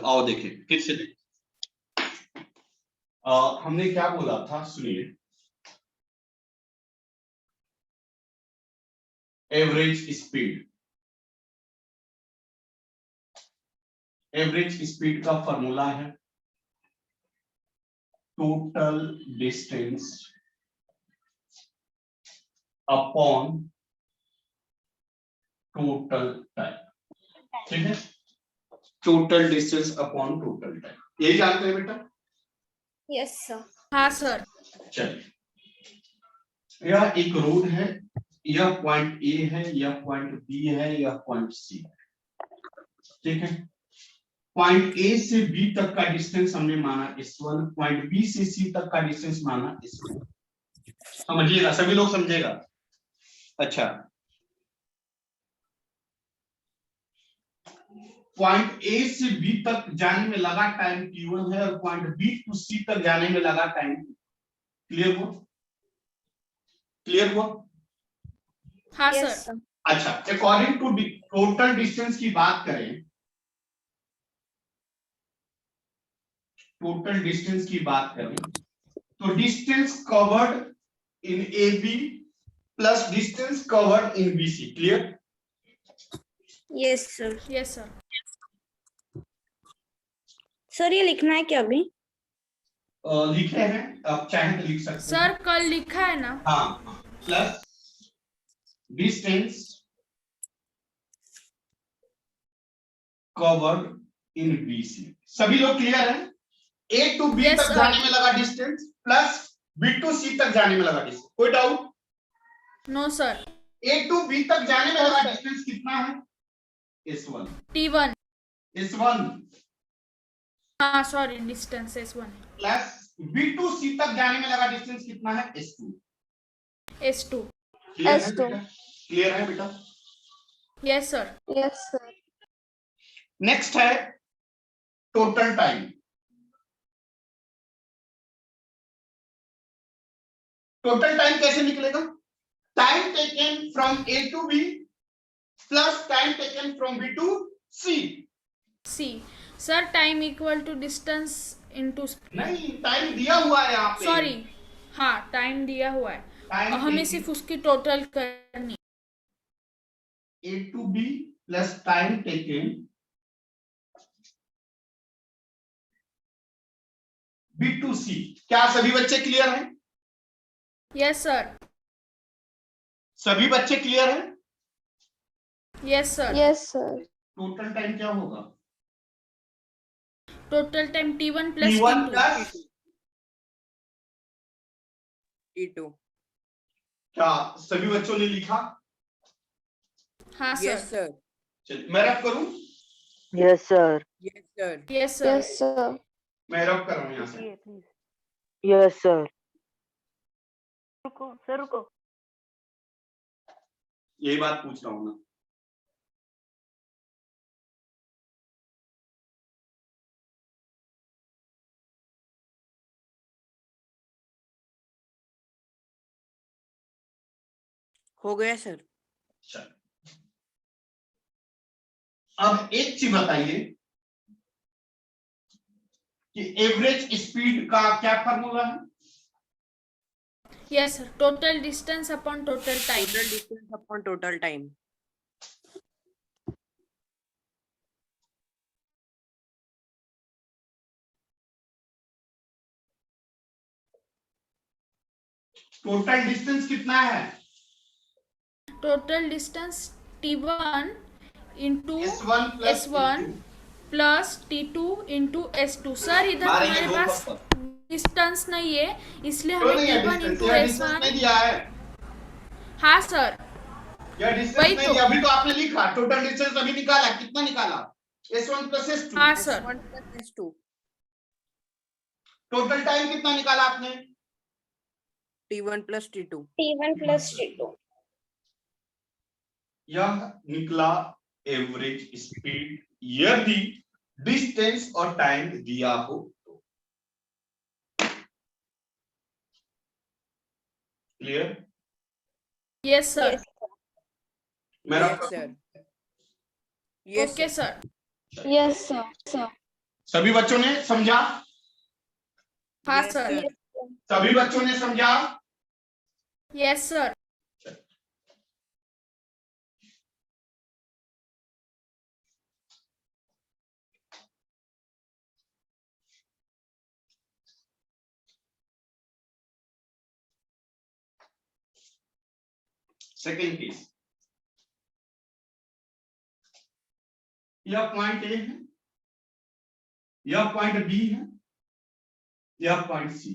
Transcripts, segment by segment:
आओ देखें, फिर से देखें। हमने क्या बोला था, सुनिए। एवरेज स्पीड, एवरेज स्पीड का फॉर्मूला है total distance upon total time. ठीक है, total distance upon total time, यही जानते हैं बेटा? Yes sir. हाँ सर। चलिए, यह एक रोड है, यह पॉइंट ए है, यह पॉइंट बी है, यह पॉइंट सी है। ठीक है, पॉइंट ए से बी तक का डिस्टेंस हमने माना s1, पॉइंट बी से सी तक का डिस्टेंस माना s2। समझिएगा, सभी लोग समझेगा। अच्छा, पॉइंट ए से बी तक जाने में लगा टाइम t1 है और पॉइंट बी टू सी तक जाने में लगा टाइम। क्लियर हुआ? क्लियर हुआ? हाँ यस सर। सर। अच्छा, अकॉर्डिंग टू टोटल डिस्टेंस की बात करें, टोटल डिस्टेंस की बात करें तो distance covered in A B plus distance covered in B C. Clear? Yes sir. Yes sir. Sir ये लिखना है क्या अभी? लिखे हैं, आप चाहें तो लिख सकते हैं। सर कल लिखा है ना? हाँ, plus distance covered in B C. सभी लोग क्लियर है? ए टू बी Yes, तक sir. जाने में लगा distance plus B to C तक जाने में लगा डिस्टेंस। कोई doubt? No sir. A to B तक जाने में लगा डिस्टेंस कितना है? s1। T1। s1 हाँ sorry, distance S1 plus B to C तक जाने में लगा डिस्टेंस कितना है? s2। S2। क्लियर है S2। बेटा? क्लियर है बेटा? Yes sir. Yes sir. Next है टोटल टाइम। टोटल टाइम कैसे निकलेगा? Time taken from A to B plus time taken from B to C. C. Sir time equal to distance into. नहीं, time दिया हुआ है यहाँ पे। सॉरी, हाँ टाइम दिया हुआ है, टाइम हमें सिर्फ उसकी टोटल करनी। A to B plus time taken B to C. क्या सभी बच्चे क्लियर हैं? Yes sir. सभी बच्चे क्लियर हैं? Yes sir. Yes sir. Total time क्या होगा? Total time T1 plus T1 T2। Plus T2। क्या सभी बच्चों ने लिखा? हाँ यस सर। सर। चलिए, मैं रब करूं? Yes sir. Yes sir. Yes sir. Yes sir. मैं रब कर रहा हूं यहां से। Yes sir. रुको सर, रुको। यही बात पूछ रहा हूं ना। हो गया सर। चल, अब एक चीज बताइए कि एवरेज स्पीड का क्या फार्मूला है? Yes sir, total distance upon total time. Total distance upon total time. Total distance कितना है? Total distance T1 into S1 plus S1 plus T2 into S2। Sir इधर हमारे पास डिस्टेंस नहीं है, इसलिए हमें T1 इंटू S1। नहीं दिया है। हाँ सर, यह डिस्टेंस वही नहीं तो। दिया, अभी तो आपने लिखा टोटल डिस्टेंस अभी निकाला, कितना निकाला? S1 plus S2। हाँ sir. S1 plus S2। Total time कितना निकाला आपने? T1 plus T2। T1 plus T2। यह निकला एवरेज स्पीड यदि डिस्टेंस और टाइम दिया हो तो। क्लियर? Yes sir. मेरा yes sir. Yes okay sir. Yes sir. सभी बच्चों ने समझा? हाँ Yes, सर। sir. सभी बच्चों ने समझा? Yes sir. सेकेंड केस, यह पॉइंट ए है, यह पॉइंट बी है, यह point C.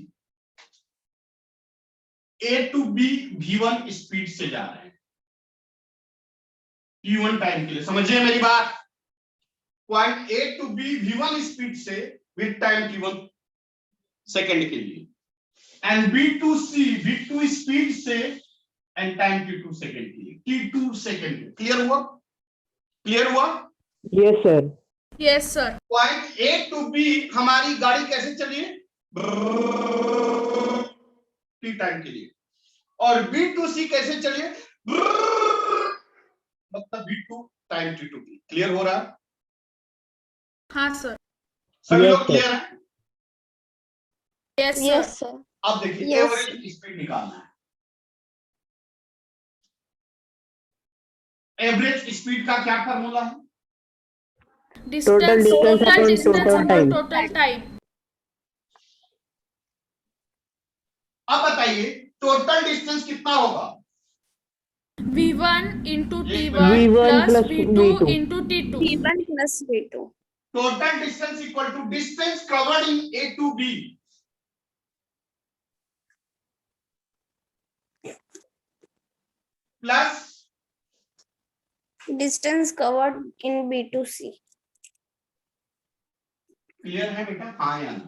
A to B v1 speed से जा रहे हैं t1 टाइम के लिए, समझिए मेरी बात। Point A to B v1 speed से विद टाइम t1 सेकेंड के लिए, and B to C v2 speed से एंड टाइम t2 सेकेंड के लिए, t2 सेकेंड। क्लियर हुआ? क्लियर हुआ? Yes, sir. Yes sir. Point A to B हमारी गाड़ी कैसे चली है? टी टाइम के लिए। और बी टू सी कैसे चली है? मतलब B to time T two की। क्लियर हो रहा है? हाँ सर। सभी Yes, लोग sir. क्लियर है? Yes Yes, sir. sir. अब देखिए Yes. एवरेज स्पीड निकालना है। एवरेज स्पीड का क्या फॉर्मूला है? Distance distance total upon distance total upon time. Total time. अब बताइए टोटल डिस्टेंस कितना होगा? v1 into V1 t1 plus plus v2 V2. Into t2। T1 plus V2. Total distance equal to distance covered in A to B plus Distance covered in B to C. Clear है बेटा? हाँ या ना?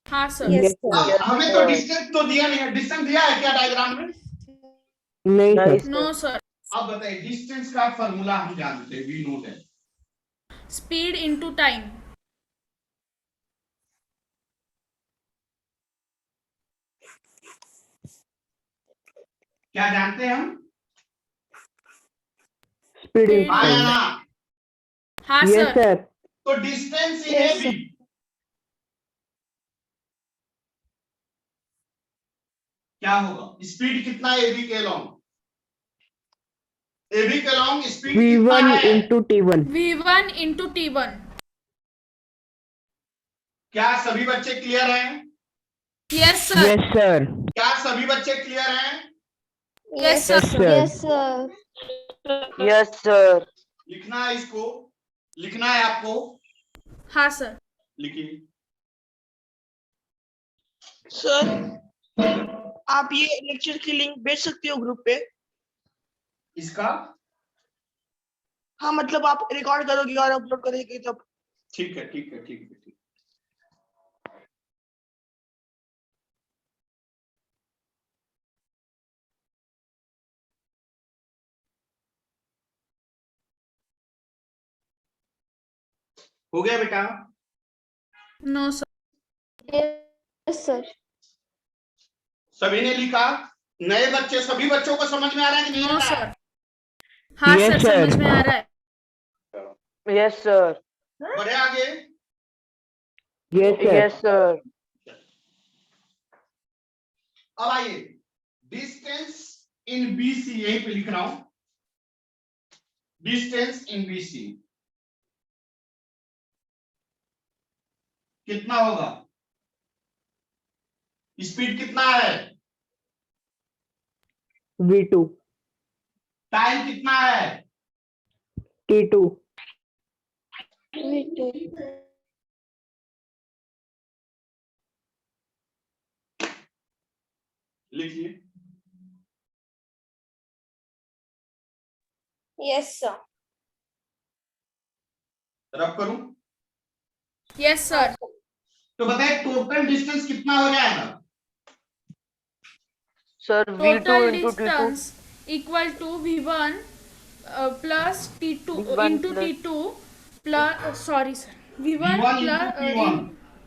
हाँ sir. Yes, Yes, sir. अब हमें तो distance तो दिया नहीं है, डिस्टेंस दिया है क्या डायग्राम में? नहीं, Nice. sir. No sir. अब बताइए डिस्टेंस का फॉर्मूला हम जानते हैं, वी नोट है स्पीड इंटू टाइम। क्या जानते हैं हम? Speed Speed. हाँ या instant. ना? हाँ Yes, सर। sir. तो distance in Yes, A B क्या होगा? स्पीड कितना ए बी के लॉन्ग? ए बी के लॉन्ग स्पीड कितना V1 है? into T1. v1 into t1। क्या सभी बच्चे क्लियर हैं? Yes sir. Yes, sir. क्या सभी बच्चे क्लियर हैं? Yes, Yes, sir. Yes, sir. Yes, sir. लिखना है इसको, लिखना है आपको, हाँ सर। लिखिए। सर आप ये लेक्चर की लिंक भेज सकते हो ग्रुप पे? इसका हाँ मतलब आप रिकॉर्ड करोगे और अपलोड करोगे तब। ठीक है ठीक है ठीक है ठीक। हो गया बेटा? No sir. Yes, sir. सभी ने लिखा? नए बच्चे, सभी बच्चों को समझ में आ रहा है कि नहीं आ नो रहा है? सर। हाँ Yes, सर sir. समझ में आ रहा है। Yes, sir. बढ़े आगे। Yes, sir. Yes, sir. अब आइए डिस्टेंस इन बीसी, यहीं पे लिख रहा हूं, डिस्टेंस इन बीसी कितना होगा? स्पीड कितना है? V2. टाइम कितना है? T2. V2. लिखिए। Yes, sir. रब करूं? Yes sir. तो बताइए टोटल डिस्टेंस कितना हो जाएगा? Sir, total distance equal to v1 plus t2 V1 into plus- t2 plus sorry sir v1 V1 into plus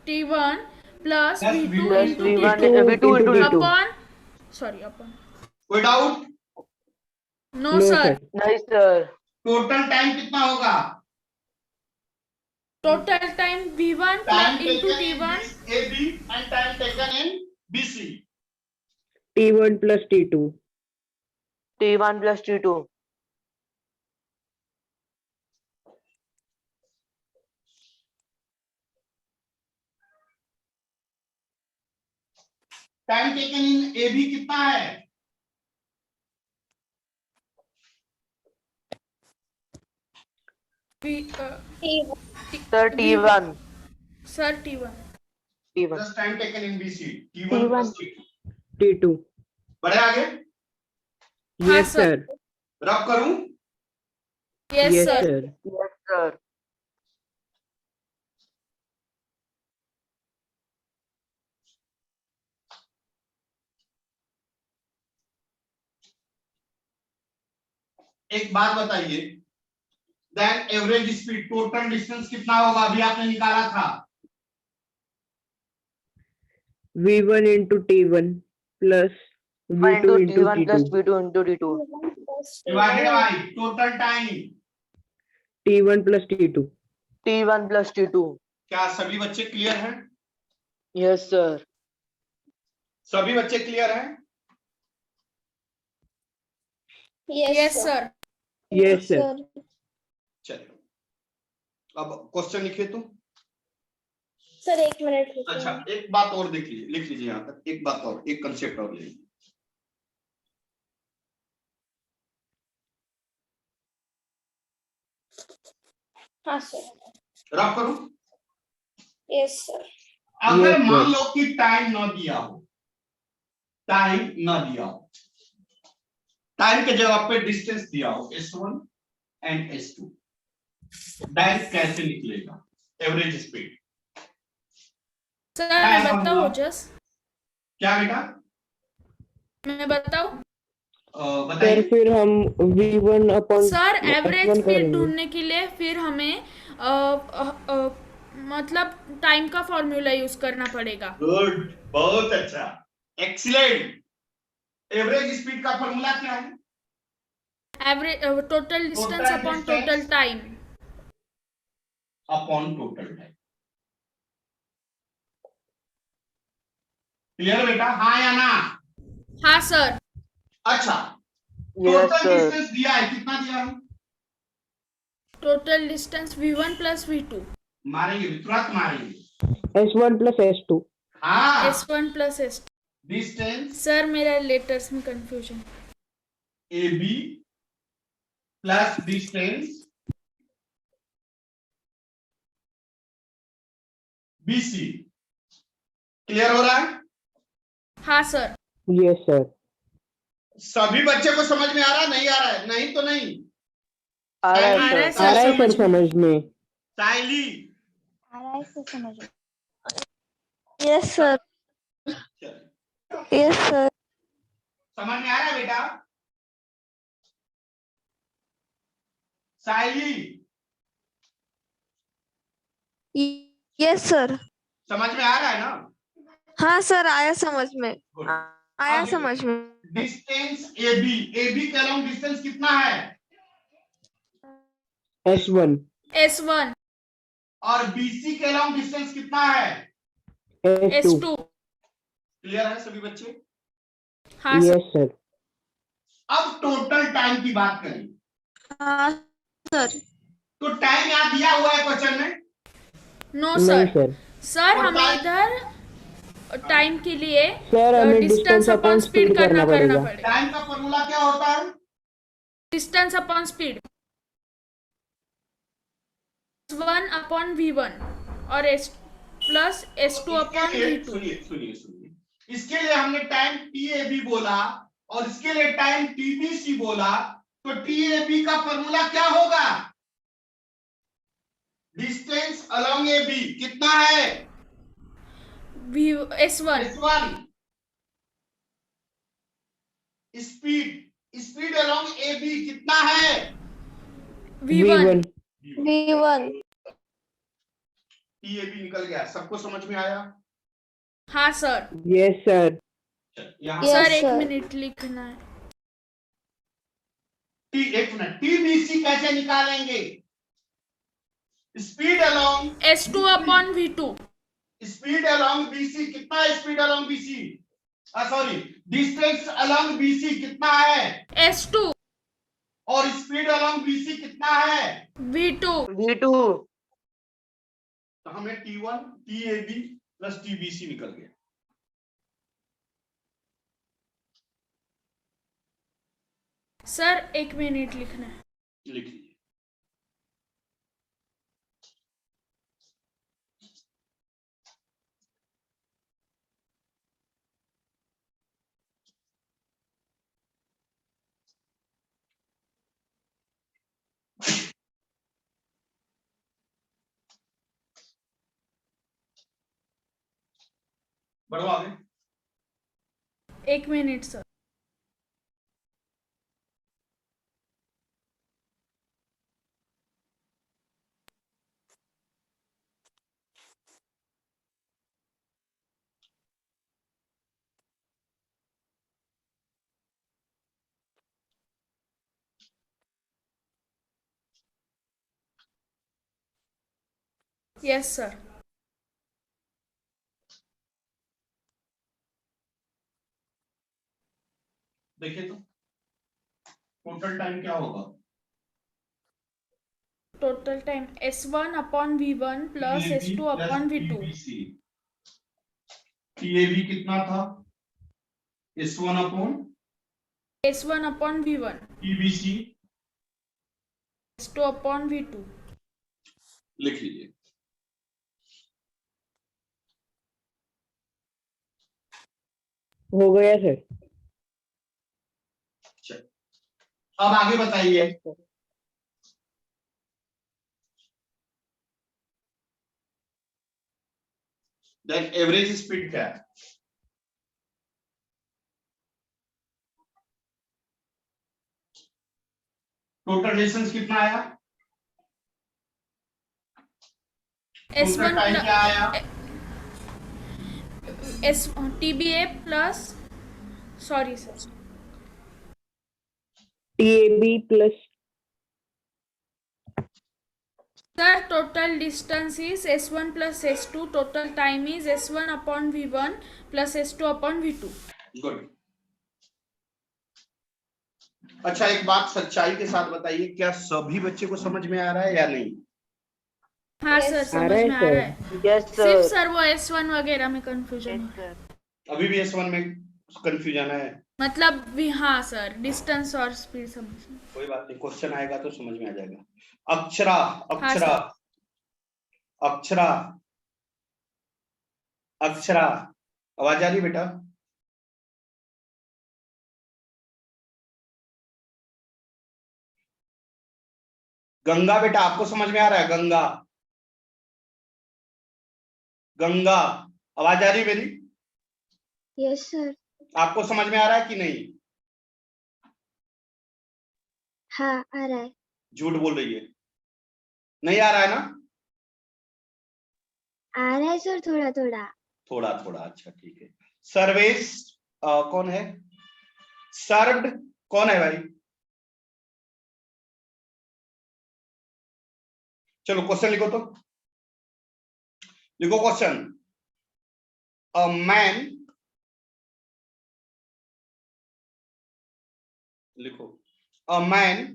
t1 plus Plus v2 V1 into V1 t2 V2 into T2. Upon sorry upon कोई doubt? No sir. Nice, sir. Total time कितना होगा? Total time V1 Time into taken in T1 AB and time taken in BC. T1 plus T2. T1 plus T2. Time taken in AB कितना है? Sir, T1. Sir T1 T1. Just time taken in BC. T1 plus T2. T2. बढ़े आगे? हाँ, Yes, sir. sir. Rub करूं? Yes Yes, sir sir. Yes, sir. एक बात बताइए, then average speed total distance कितना होगा? अभी आपने निकाला था V1 into T1 plus V2 Into into T1 plus T2. V2 into T2. Divided by total time. T1 plus T2. T1 plus T2. क्या सभी बच्चे क्लियर हैं? Yes, sir. सभी बच्चे क्लियर हैं? Yes sir Yes, sir. चलिए अब question लिखिए तो। सर 1 मिनट रुकिए। अच्छा एक बात और देख लीजिए, लिख लीजिए यहाँ तक एक बात और, एक कंसेप्ट और ले लीजिए। हाँ सर। रब करूं? Yes sir. अगर Yes, मान sir. लो कि टाइम ना दिया हो, टाइम ना दिया हो, टाइम के जगह पे डिस्टेंस दिया हो S1 एंड S2, डायरेक्ट कैसे निकलेगा एवरेज स्पीड? सर मैं बताऊँ जस्ट क्या बेटा? मैं बताऊँ सर बताइए। फिर हम V1 upon sir average S1 speed करेंगे। ढूंढने के लिए फिर हमें मतलब टाइम का फॉर्मूला यूज करना पड़ेगा। गुड, बहुत अच्छा, एक्सीलेंट। एवरेज स्पीड का फॉर्मूला क्या है? Average total distance Total upon distance. Total time upon total time. Clear बेटा? हाँ या ना? हाँ सर अच्छा, Yes, टोटल sir. डिस्टेंस दिया है, कितना दिया है? Total distance V1 plus V2 मारेंगे, तुरंत मारेंगे। S1 plus S2. हाँ, S1 plus S2। Distance sir मेरा लेटर्स में confusion. AB plus distance BC। Clear हो रहा है? हाँ सर Yes, sir. सभी बच्चे को समझ में आ रहा है? नहीं आ रहा है? नहीं तो नहीं। आ रहा आ रहा है है sir. आ रहा है सर समझ में। समझ में। साइली यस सर। Yes sir. समझ में आ रहा है बेटा? साइली यस सर। समझ में आ रहा है ना? हाँ सर आया समझ में। Good. आया अब समझ में। डिस्टेंस AB के अलोंग डिस्टेंस कितना है? S1. S1 और BC के अलोंग डिस्टेंस कितना है? S2. S2 क्लियर है सभी बच्चे? हाँ सर Yes, sir. अब टोटल टाइम की बात करें हाँ सर। तो टाइम यहाँ दिया हुआ है क्वेश्चन में। नो नहीं सर सर। सर और हमें टाइम- इधर टाइम के लिए सर हमें distance distance upon upon speed speed करना करना करना पड़ेगा। पड़ेगा। टाइम का फॉर्मूला क्या होता है? Distance upon speed S1 upon V1 और S प्लस S2 अपॉन इसके लिए- V2। सुनिए इसके लिए हमने टाइम TAB बोला और इसके लिए टाइम TBC बोला, तो TAB का फॉर्मूला क्या होगा? डिस्टेंस अलोंग AB कितना है? S1 S1। Speed along AB कितना है? V1 V1। TAB निकल गया। सबको समझ में आया? हाँ सर Yes, sir. यहाँ Yes, सर एक sir. मिनट लिखना है। एक मिनट, TBC कैसे निकालेंगे? Speed along S2 upon V2. Speed along BC कितना है? Speed along BC sorry distance along BC कितना है? S2 और स्पीड अलोंग BC कितना है? V2. V2. तो हमें T1 TAB प्लस TBC निकल गया। सर 1 मिनट लिखना है। लिख लीजिए। बढ़ो आगे। 1 मिनट सर। Yes sir. देखिए तो टोटल टाइम क्या होगा? Total time S1 upon V1 plus S2 upon V2. TAB कितना था? S1 upon S1 upon V1. TBC S2 upon V2. लिख लीजिए। हो गया सर। अब आगे बताइए। देन एवरेज स्पीड क्या है? टोटल डिस्टेंस कितना आया? S1 टाइम क्या आया? S TBA plus sorry sir TAB plus Sir, total distance is S1 plus S2. Total time is S1 upon V1 plus S2 upon V2. Good. अच्छा एक बात सच्चाई के साथ बताइए, क्या सभी बच्चे को समझ में आ रहा है या नहीं? हाँ सर, समझ में आ रहा है। Yes सिर्फ sir. सर वो S1 वगैरह में कंफ्यूजन हो रहा है। अभी भी S1 में कंफ्यूजन है? मतलब भी हाँ सर, डिस्टेंस और स्पीड समझ में। कोई बात नहीं, क्वेश्चन आएगा तो समझ में आ जाएगा। अक्षरा अक्षरा हाँ, अक्षरा अक्षरा आवाज आ रही बेटा? गंगा बेटा आपको समझ में आ रहा है? गंगा गंगा आवाज आ रही है मेरी? Yes sir. आपको समझ में आ रहा है कि नहीं? हाँ आ रहा है। झूठ बोल रही है, नहीं आ रहा है ना? आ रहा है सर, थोड़ा थोड़ा। थोड़ा थोड़ा, अच्छा ठीक है। सर्वेश कौन है? सर्व्ड कौन है भाई? चलो क्वेश्चन लिखो तो। लिखो क्वेश्चन। अ मैन, लिखो a man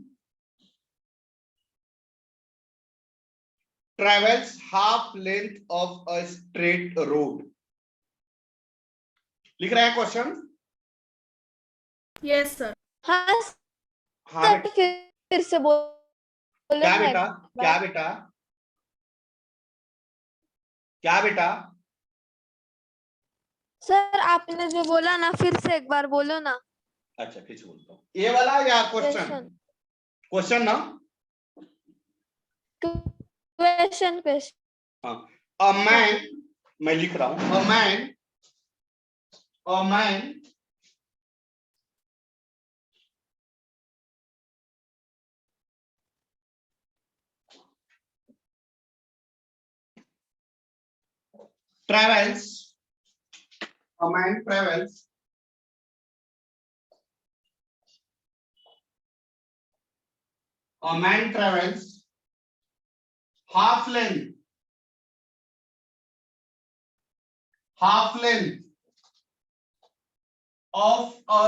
travels half length of a straight road। लिख रहे हैं क्वेश्चन? Yes sir. हाँ हाँ सर, बेटा। फिर से बोलो क्या ना। बेटा? क्या बेटा? क्या बेटा? सर आपने जो बोला ना, फिर से एक बार बोलो ना। अच्छा फिर से बोलता हूँ, ये वाला या क्वेश्चन? क्वेश्चन क्वेश्चन ना? Question question. हाँ। अ मैन, मैं लिख रहा हूं, a man travels, a man travels half length of a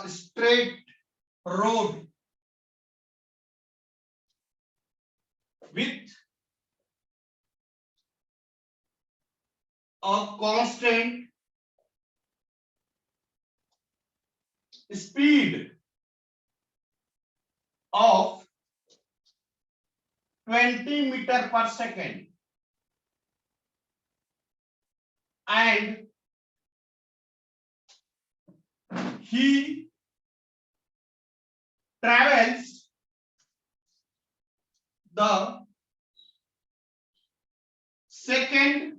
straight road with a constant speed of 20 meter per second and he travels the second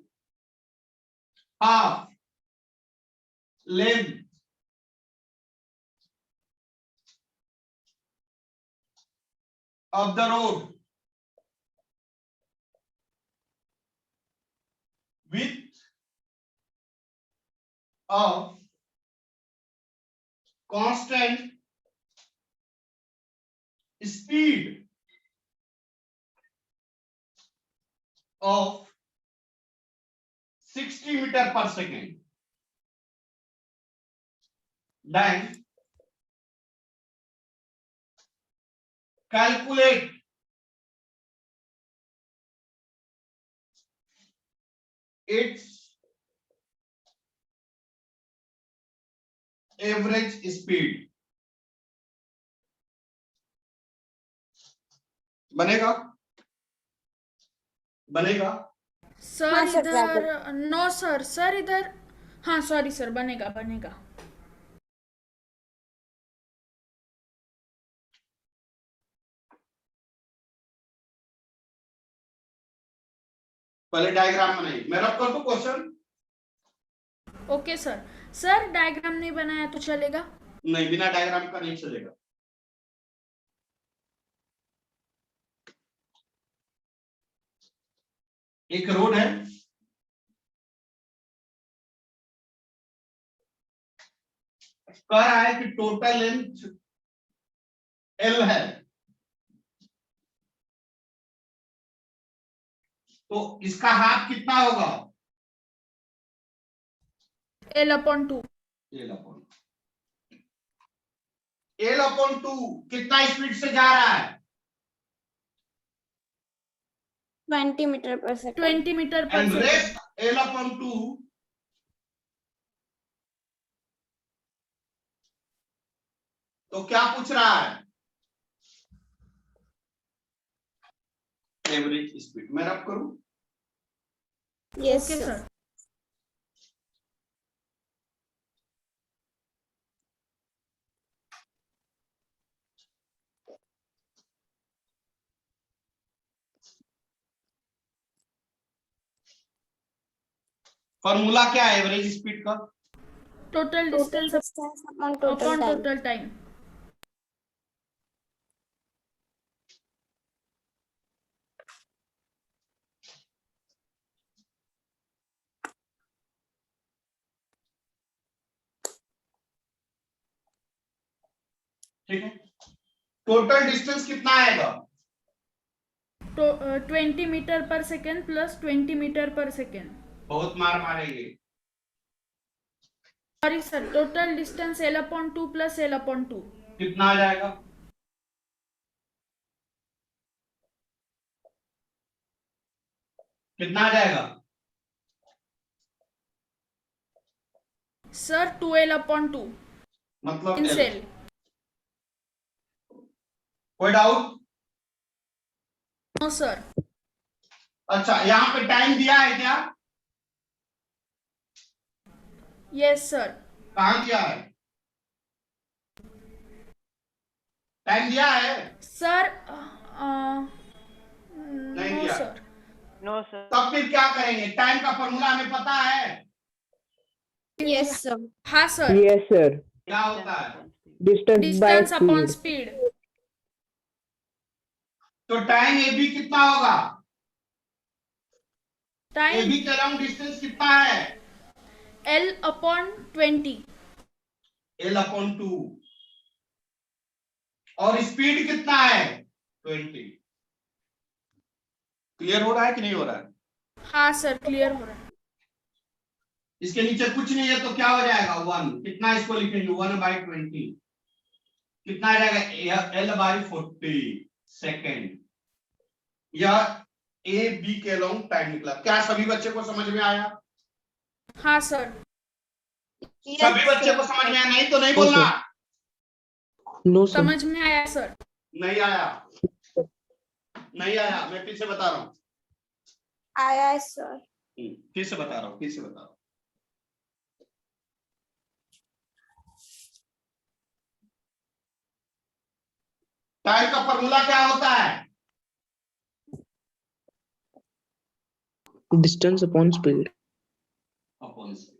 half length of the road with a constant speed of 60 meter per second. Then calculate its average speed. बनेगा sir इधर no sir इधर हाँ sorry sir बनेगा पहले diagram बनाइए, मैं रब कर दूं क्वेश्चन? ओके सर डायग्राम नहीं बनाया तो चलेगा? नहीं, बिना डायग्राम का नहीं चलेगा। एक रोड है, कह रहा है कि टोटल लेंथ L है, तो इसका हाफ कितना होगा? L/2 L/2 कितना स्पीड से जा रहा है? 20 मीटर पर सेकंड। 20 मीटर पर एंड सेकंड। रेस्ट L/2 तो क्या पूछ रहा है? Average speed. मैं रब करूं? यस ओके सर फॉर्मूला क्या है एवरेज स्पीड का? Total distance upon upon total time. ठीक है, टोटल डिस्टेंस कितना आएगा? तो 20 मीटर पर सेकेंड प्लस 20 मीटर पर सेकेंड। बहुत मार मारेंगे। Sorry sir total distance L/2 plus L/2 कितना आ जाएगा? कितना आ जाएगा? सर 2L/2 मतलब इन L। सेल। कोई डाउट? No sir. अच्छा, यहाँ पे टाइम दिया है क्या? Yes sir. कहाँ दिया है? टाइम दिया है? सर नहीं नो दिया। सर। No sir. तब फिर क्या करेंगे? टाइम का फॉर्मूला हमें पता है। Yes sir. हाँ सर Yes, sir. क्या होता है? Distance by distance upon speed. Speed. तो टाइम ए बी कितना होगा? ए टाइम बी के लॉन्ग डिस्टेंस कितना है? L/20 L/2। और स्पीड कितना है 20। क्लियर हो रहा है कि नहीं हो रहा है? हाँ सर क्लियर हो रहा है। इसके नीचे कुछ नहीं है तो क्या हो जाएगा 1। कितना इसको लिखेंगे 1/20 कितना आ जाएगा L/40 सेकेंड। यह ए बी के लॉन्ग टाइम निकला। क्या सभी बच्चे को समझ में आया? हाँ सर। सभी बच्चे को समझ में आया? नहीं तो नहीं बोलना। No, sir. समझ में आया सर। नहीं आया? नहीं आया? मैं फिर से बता रहा हूँ। आया है सर। फिर से बता रहा हूँ, फिर से बता रहा हूँ। टाइम का फॉर्मूला क्या होता है? Distance upon speed. Upon speed.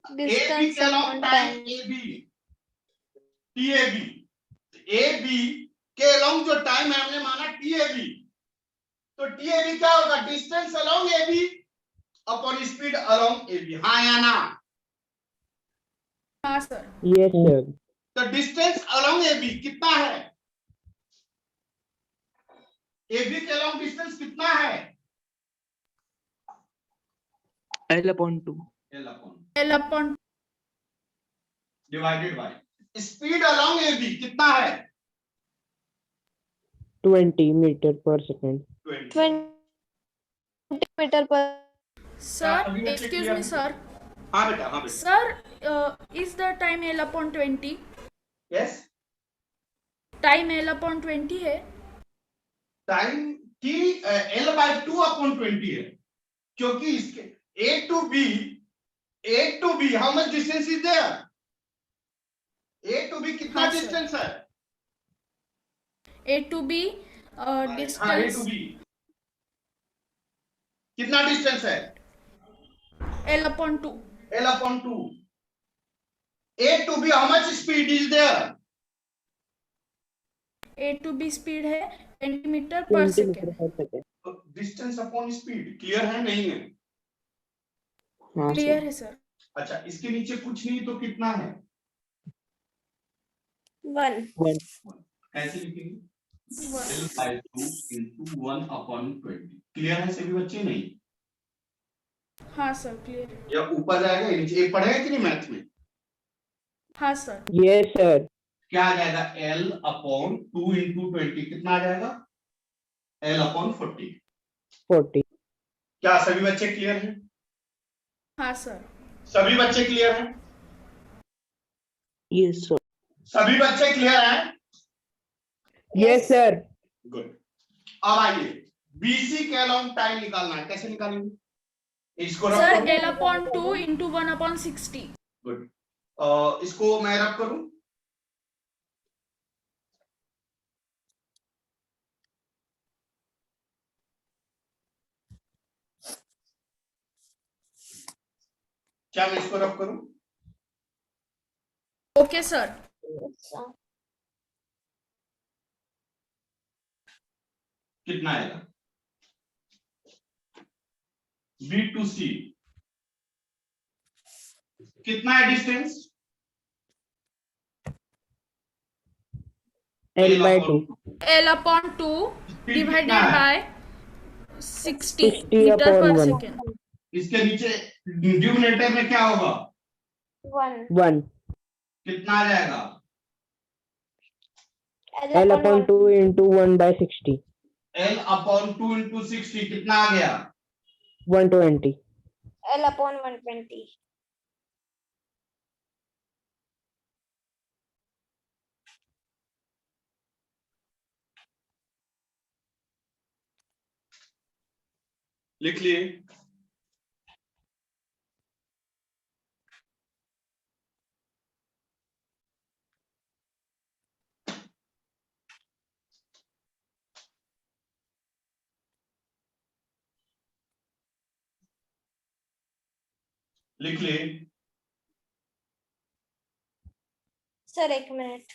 A B distance के along upon time time. A B T A B. A B के लॉन्ग जो टाइम है हमने माना टी ए बी, तो टी ए बी क्या होगा? Distance along A B upon speed along A B. हाँ या ना? हाँ सर। Yes, sir. तो डिस्टेंस अलोंग ए बी कितना है? ए बी के लॉन्ग डिस्टेंस कितना है? L/2. L upon L upon divided by speed along A B कितना है? 20 meter per second. 20। 20 meter per. Sir excuse me sir. हाँ बेटा, हाँ बेटा। Sir is the time L upon 20? Yes, time L upon 20 है। Time T L/2 upon 20 है, क्योंकि इसके A to B how much distance is there? A to B कितना हाँ, sir. डिस्टेंस है? A to B हाँ, A distance to B कितना distance है? L upon 2. L upon 2। A to B how much speed is there? A to B speed है 20 meter पर 20 meter second. per second. Distance upon speed clear है नहीं है? हाँ clear sir. है sir. अच्छा, इसके नीचे कुछ नहीं तो कितना है? 1। 1. कैसे लिखेंगे? L/2 into 1/20। क्लियर है सभी बच्चे? नहीं? हाँ सर क्लियर है। या ऊपर जाएगा या नीचे? एक पढ़ेगा कि नहीं मैथ में? हाँ सर। Yes, sir. क्या आ जाएगा? L/2 into 20 कितना आ जाएगा? L/40। 40. क्या सभी बच्चे क्लियर हैं? हाँ सर। सभी बच्चे क्लियर हैं? Yes, sir. सभी बच्चे क्लियर हैं? Yes, sir. गुड। अब आइए बीसी के अलोंग टाइम निकालना है। कैसे निकालेंगे? इसको रब सर करूं? L upon 2 into 1 upon 60. Good. इसको मैं रब करूं? क्या मैं इसको रब करूं? Okay sir. कितना आएगा? B to C कितना है डिस्टेंस? L/2. L upon 2 कितना divided है? by 60 60 मीटर upon पर 1. सेकेंड। इसके नीचे डिनोमिनेटर में क्या होगा? 1. कितना आ जाएगा? L/2 into 1/60. L/2 into 60 कितना आ गया? 120. L upon 120। लिख लिए? लिख लिए? Sir 1 minute.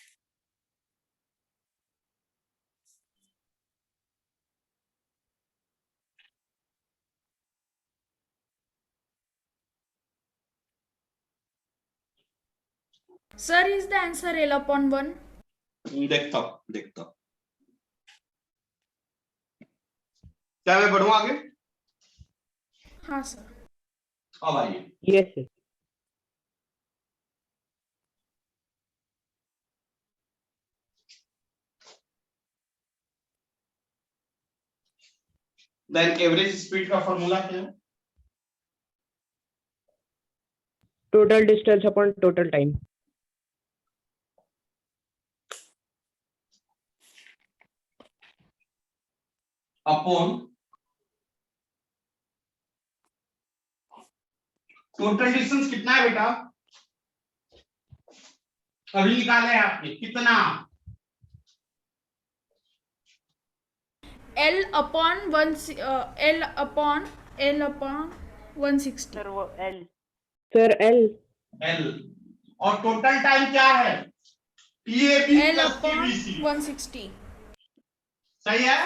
Sir, is the answer L/1? देखता हूं। क्या मैं बढ़ूं आगे? हाँ सर। अब आइए, Yes, sir. Then average speed का फॉर्मूला क्या है? Total distance upon total time. Upon total distance कितना है बेटा? अभी निकाले हैं आपने, कितना? L/160. सर वो L Sir, L. एल। और टोटल टाइम क्या है? टीएबी प्लस टीबीसी। L/160. सही है?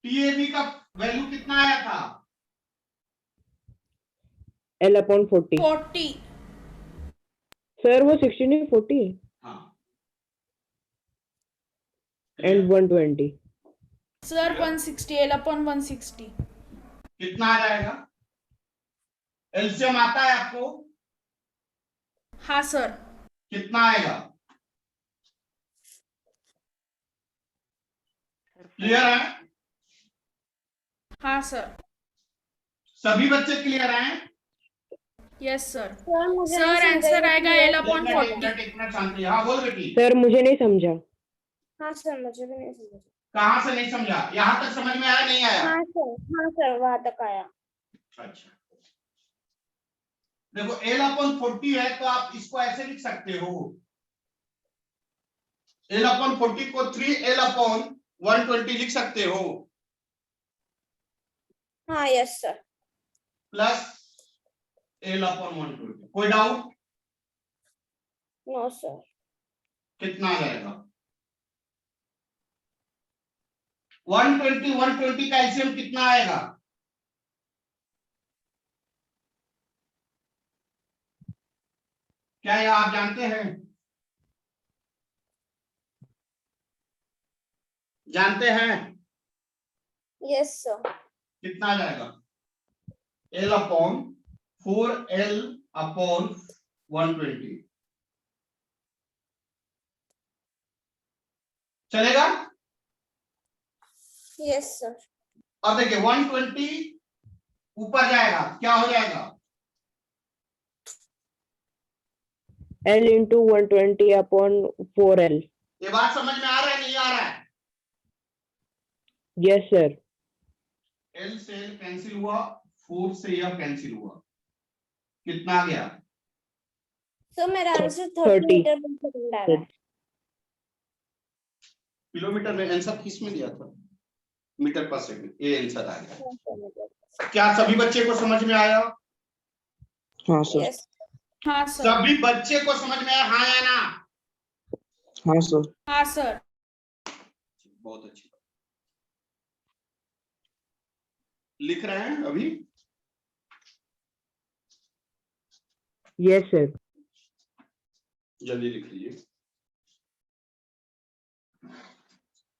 टीएबी का वैल्यू कितना आया था? L/40. 40. Sir, वो 60 नहीं 40 है. हाँ, And 120. Sir, 160. L/160. कितना आ जाएगा? एलसीएम आता है आपको? हाँ सर। कितना आएगा? क्लियर है? हाँ सर। सभी बच्चे क्लियर हैं? Yes sir. सर, आंसर आएगा L/40. एक मिनट शांति। हाँ बोल बेटी। Sir, मुझे नहीं समझा. हाँ सर, मुझे भी नहीं समझ। कहाँ से नहीं समझा? यहाँ तक समझ में आया नहीं आया? हाँ सर वहां तक आया। अच्छा, देखो L/40 है तो आप इसको ऐसे लिख सकते हो, L/40 को 3L/120 लिख सकते हो, हाँ यस सर। Plus L/120। कोई डाउट? No sir. कितना आ जाएगा? 120 का एलसीएम कितना आएगा? क्या ये आप जानते हैं? जानते हैं? Yes sir. कितना आ जाएगा? L/4L/120 चलेगा? Yes sir. अब देखिए 120 ऊपर जाएगा, क्या हो जाएगा? L into 120 upon 4L. ये बात समझ में आ रहा है नहीं आ रहा है? Yes, sir. L से L कैंसिल हुआ, 4 से यह कैंसिल हुआ, कितना आ गया? सर मेरा आंसर 30 30 मीटर पर सेकंड आ रहा है। किलोमीटर में आंसर किस में दिया था? मीटर पर सेकंड, ये आंसर आ गया। हाँ, सर, मीटर। क्या सभी बच्चे को समझ में आया? हाँ सर। यस। हाँ सर। सभी बच्चे को समझ में आया? हाँ या ना? हाँ सर। हाँ सर। बहुत अच्छी बात। लिख रहे हैं अभी? Yes, sir. जल्दी लिख लीजिए।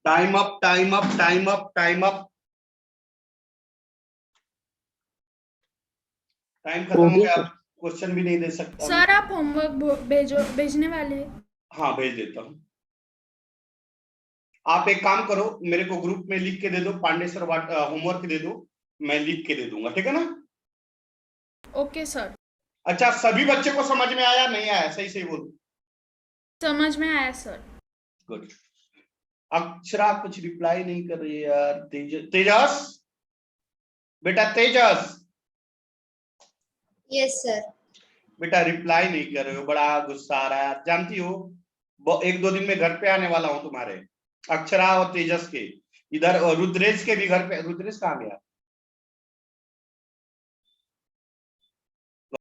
Time up, time up, time up, time up. Time खत्म हो गया, क्वेश्चन भी नहीं दे सकता। सर, आप होमवर्क भेजने वाले हैं? हाँ भेज देता हूँ। आप एक काम करो, मेरे को ग्रुप में लिख के दे दो, पांडे सर होमवर्क दे दो, मैं लिख के दे दूंगा, ठीक है ना? Okay sir. अच्छा, सभी बच्चे को समझ में आया नहीं आया? सही सही बोलो। समझ में आया सर। गुड। अक्षरा कुछ रिप्लाई नहीं कर रही है यार। तेजस बेटा, तेजस यस सर। बेटा रिप्लाई नहीं कर रहे हो, बड़ा गुस्सा आ रहा है। जानती हो 1-2 दिन में घर पे आने वाला हूं तुम्हारे, अक्षरा और तेजस के। इधर रुद्रेश के भी घर पे। रुद्रेश कहाँ गया?